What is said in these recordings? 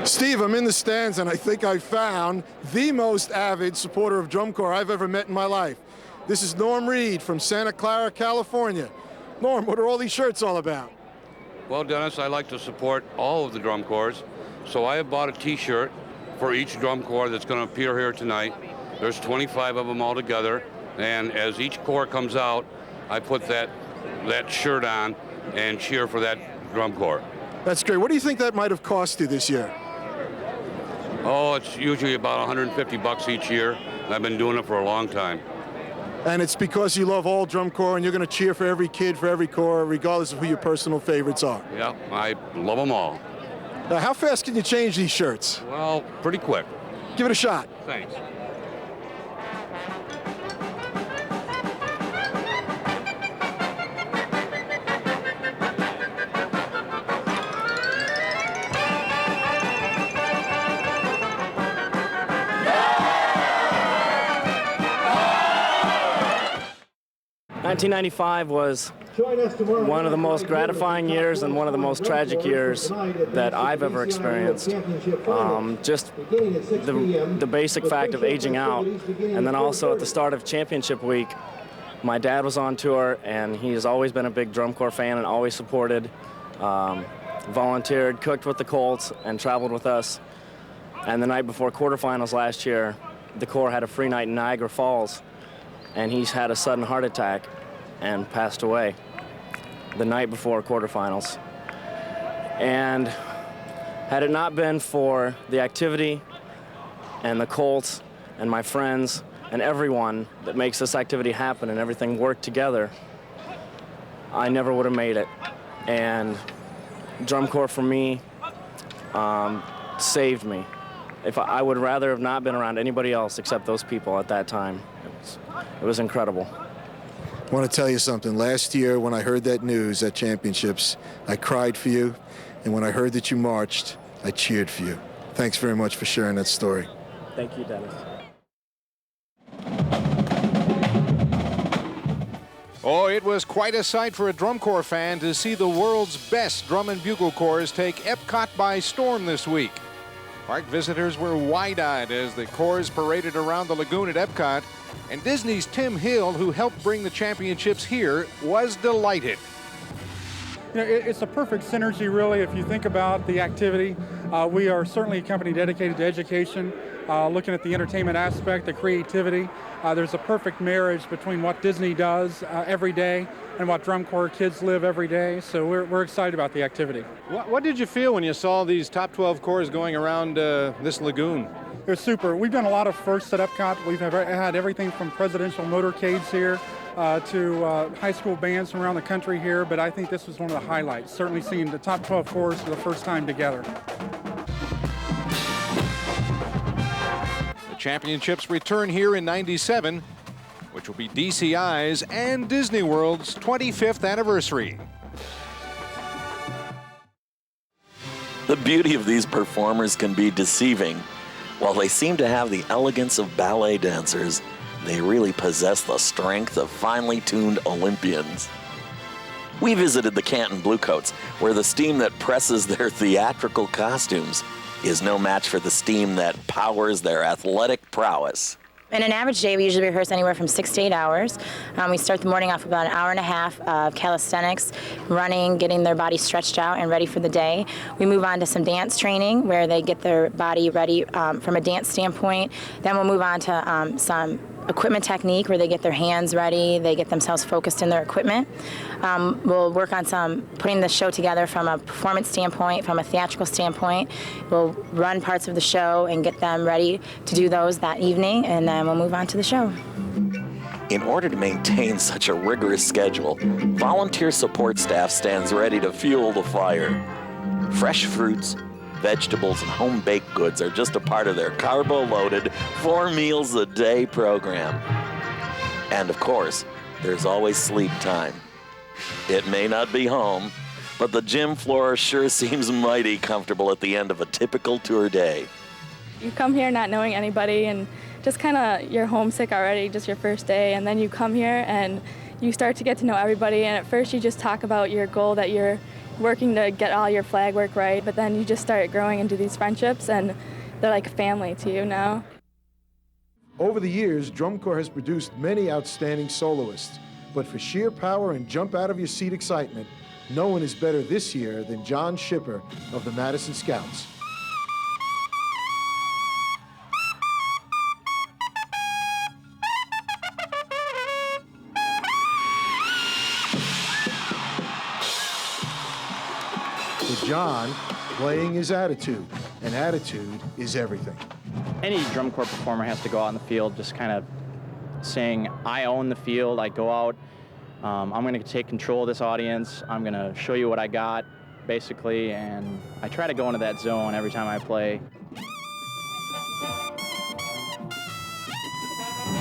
Steve, I'm in the stands, and I think I found the most avid supporter of Drumcorps I've ever met in my life. This is Norm Reed from Santa Clara, California. Norm, what are all these shirts all about? Well, Dennis, I like to support all of the drum corps, so I have bought a T-shirt for each drum corps that's going to appear here tonight. There's 25 of them all together, and as each corps comes out, I put that shirt on and cheer for that drum corps. That's great. What do you think that might have cost you this year? Oh, it's usually about $150 each year. I've been doing it for a long time. And it's because you love all Drumcorps, and you're going to cheer for every kid, for every corps, regardless of who your personal favorites are. Yeah, I love them all. Now, how fast can you change these shirts? Well, pretty quick. Give it a shot. Thanks. $1995 was one of the most gratifying years and one of the most tragic years that I've ever experienced. Just the basic fact of aging out, and then also at the start of championship week, my dad was on tour, and he's always been a big Drumcorps fan and always supported, volunteered, cooked with the Colts, and traveled with us. And the night before quarterfinals last year, the Corps had a free night in Niagara Falls, and he's had a sudden heart attack and passed away the night before quarterfinals. And had it not been for the activity and the Colts and my friends and everyone that makes this activity happen and everything work together, I never would have made it. And Drumcorps for me saved me. I would rather have not been around anybody else except those people at that time. It was incredible. I want to tell you something. Last year, when I heard that news at championships, I cried for you, and when I heard that you marched, I cheered for you. Thanks very much for sharing that story. Thank you, Dennis. Oh, it was quite a sight for a Drumcorps fan to see the world's best drum and bugle corps take Epcot by storm this week. Park visitors were wide-eyed as the corps paraded around the lagoon at Epcot, and Disney's Tim Hill, who helped bring the championships here, was delighted. You know, it's a perfect synergy, really, if you think about the activity. We are certainly a company dedicated to education, looking at the entertainment aspect, the creativity. There's a perfect marriage between what Disney does every day and what Drumcorps kids live every day, so we're excited about the activity. What did you feel when you saw these top 12 corps going around this lagoon? It was super. We've done a lot of firsts at Epcot. We've had everything from presidential motorcades here to high school bands from around the country here, but I think this was one of the highlights, certainly seeing the top 12 corps for the first time together. The championships return here in '97, which will be DCI's and Disney World's 25th anniversary. The beauty of these performers can be deceiving. While they seem to have the elegance of ballet dancers, they really possess the strength of finely tuned Olympians. We visited the Canton Bluecoats, where the steam that presses their theatrical costumes is no match for the steam that powers their athletic prowess. In an average day, we usually rehearse anywhere from 6 to 8 hours. We start the morning off about an hour and a half of calisthenics, running, getting their body stretched out and ready for the day. We move on to some dance training where they get their body ready from a dance standpoint. Then we'll move on to some equipment technique where they get their hands ready, they get themselves focused in their equipment. We'll work on some putting the show together from a performance standpoint, from a theatrical standpoint. We'll run parts of the show and get them ready to do those that evening, and then we'll move on to the show. In order to maintain such a rigorous schedule, volunteer support staff stands ready to fuel the fire. Fresh fruits, vegetables, and home-baked goods are just a part of their carbo-loaded 4 meals a day program. And of course, there's always sleep time. It may not be home, but the gym floor sure seems mighty comfortable at the end of a typical tour day. You come here not knowing anybody and just kind of you're homesick already, just your first day, and then you come here and you start to get to know everybody, and at first you just talk about your goal that you're working to get all your flag work right, but then you just start growing into these friendships, and they're like a family to you now. Over the years, Drumcorps has produced many outstanding soloists, but for sheer power and jump-out-of-your-seat excitement, no one is better this year than John Shipper of the Madison Scouts. For John, playing is attitude, and attitude is everything. Any drum corps performer has to go out in the field just kind of saying, I own the field, I go out, I'm going to take control of this audience, I'm going to show you what I got, basically, and I try to go into that zone every time I play.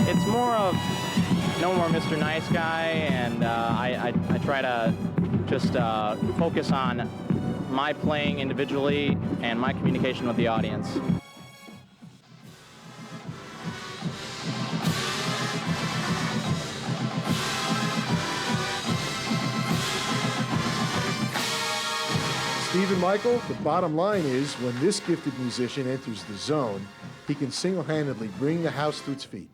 It's more of no more Mr. Nice Guy, and I try to just focus on my playing individually and my communication with the audience. Steve and Michael, the bottom line is, when this gifted musician enters the zone, he can single-handedly bring the house to its feet.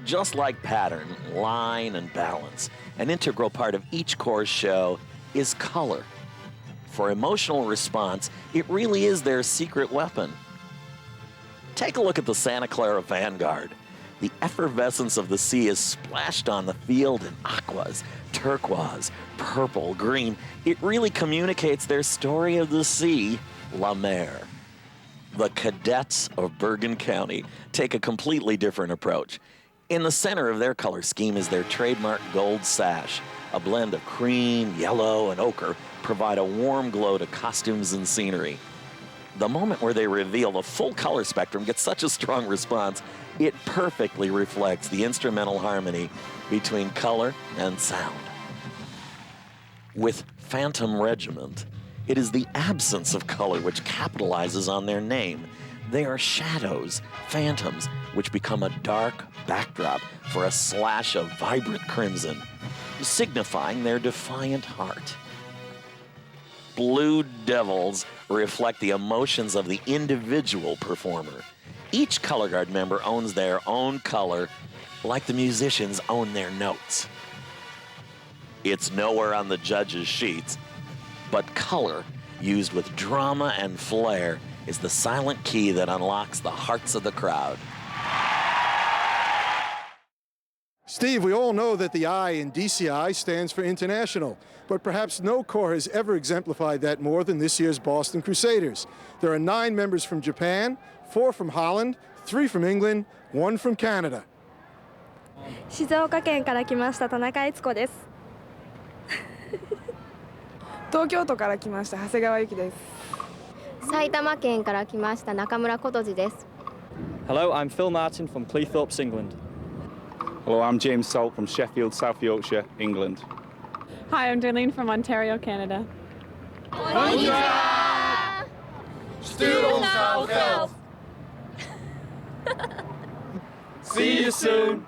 Just like pattern, line, and balance, an integral part of each corps show is color. For emotional response, it really is their secret weapon. Take a look at the Santa Clara Vanguard. The effervescence of the sea is splashed on the field in aquas, turquoise, purple, green. It really communicates their story of the sea, La Mer. The Cadets of Bergen County take a completely different approach. In the center of their color scheme is their trademark gold sash. A blend of cream, yellow, and ochre provide a warm glow to costumes and scenery. The moment where they reveal the full color spectrum gets such a strong response, it perfectly reflects the instrumental harmony between color and sound. With Phantom Regiment, it is the absence of color which capitalizes on their name. They are shadows, phantoms, which become a dark backdrop for a slash of vibrant crimson, signifying their defiant heart. Blue Devils reflect the emotions of the individual performer. Each color guard member owns their own color, like the musicians own their notes. It's nowhere on the judges' sheets, but color, used with drama and flair, is the silent key that unlocks the hearts of the crowd. Steve, we all know that the I in DCI stands for international, but perhaps no corps has ever exemplified that more than this year's Boston Crusaders. There are 9 members from Japan, 4 from Holland, 3 from England, 1 from Canada. 静岡県から来ました田中悦子です。東京都から来ました長谷川由紀です。埼玉県から来ました中村琴次です。Hello, I'm Phil Martin from Cleethorpes, England. Hello, I'm James Salt from Sheffield, South Yorkshire, England. Hi, I'm Darlene from Ontario, Canada. Students of health. See you soon.